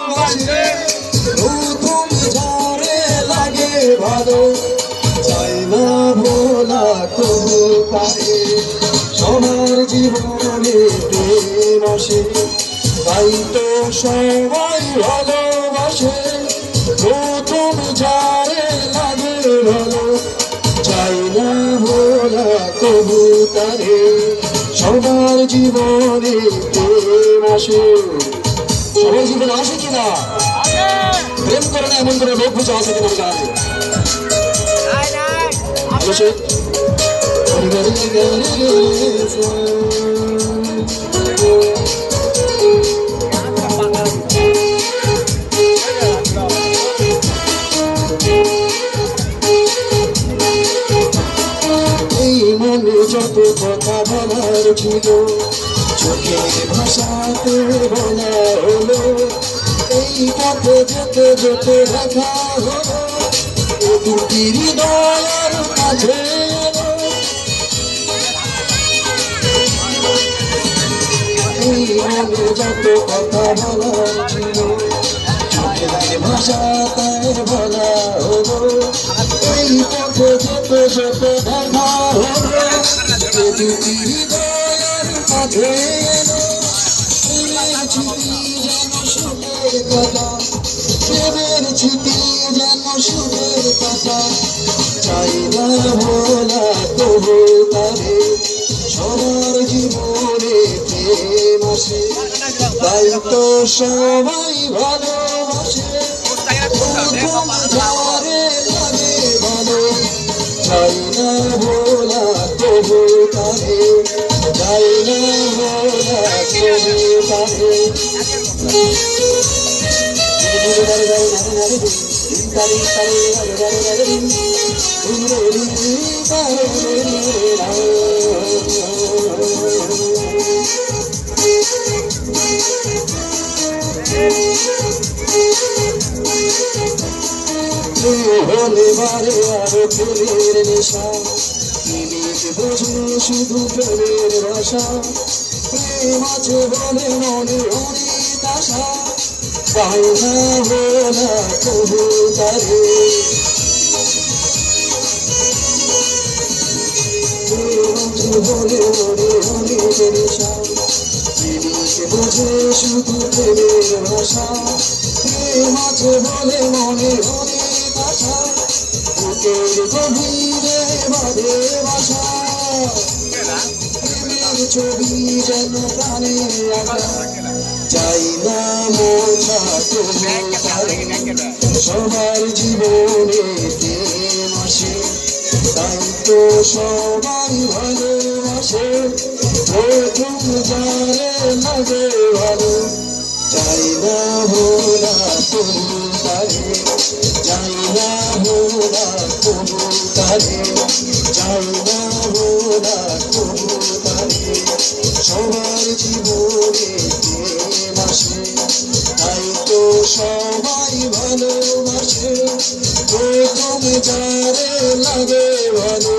ভালোবাসে প্রথম ঝড়ে লাগে ভালো চাই না ভোলা তবু পারে সবার জীবনে প্রেম আসে তাই তো সবাই ভালোবাসে প্রথম ঝড়ে লাগে ভালো চাই না ভোলা তবু তারে সবার জীবনে প্রেম আসে সবার জীবনে আসে কিনা প্রেম করে না এমন করে লোক বুঝে আসে কিনা জানে যত কথা বলার ছিল চোখের ভাষাতে বলা হলো এই পথে যেতে যেতে দেখা হলো দুটি হৃদয়ের কাছে এই মনে যত কথা বলার ছিল চোখের ভাষাতে বলা হলো এই পথে যেতে যেতে দেখা হলো দুটি হৃদয়ের মাঝে প্রেমের স্মৃতি যেন সুরের কথা চাই না ভোলা তবু তারে সবার জীবনে প্রেম আসে তাই তো সবাই ভালোবাসে ঝড়ে লাগে ভালো চাই না ভোলা তবু তারে চাই না ভোলা তবু তারে হলে বারে আরো ফুলের নেশা বুঝলো শুধু প্রেমের ভাষা প্রেম আছে বলে মনে অনেক আশা পাই না ভোলা তবু তারে বলে মনে অনেক নেশা বুঝে শুধু প্রেমের ভাষা প্রেম আছে বলে মনে অনেক আশা বুকের গভীরে বাঁধে বাসা প্রেমের ছবি যেন প্রাণে আঁকা চাই না মোছা সবার জীবনে প্রেম আসে তাই তো সবাই ভালোবাসে প্রথম যারে লাগে ভালো চাই না ভোলা তবু তারে চাই না ভোলা তবু তারে চাই না ভোলা তবু তারে সবার জীবনে প্রেম আসে তাই তো সবাই ভালোবাসে প্রথম যারে লাগে ভালো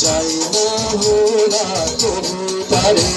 চাই না ভোলা তবু তারে।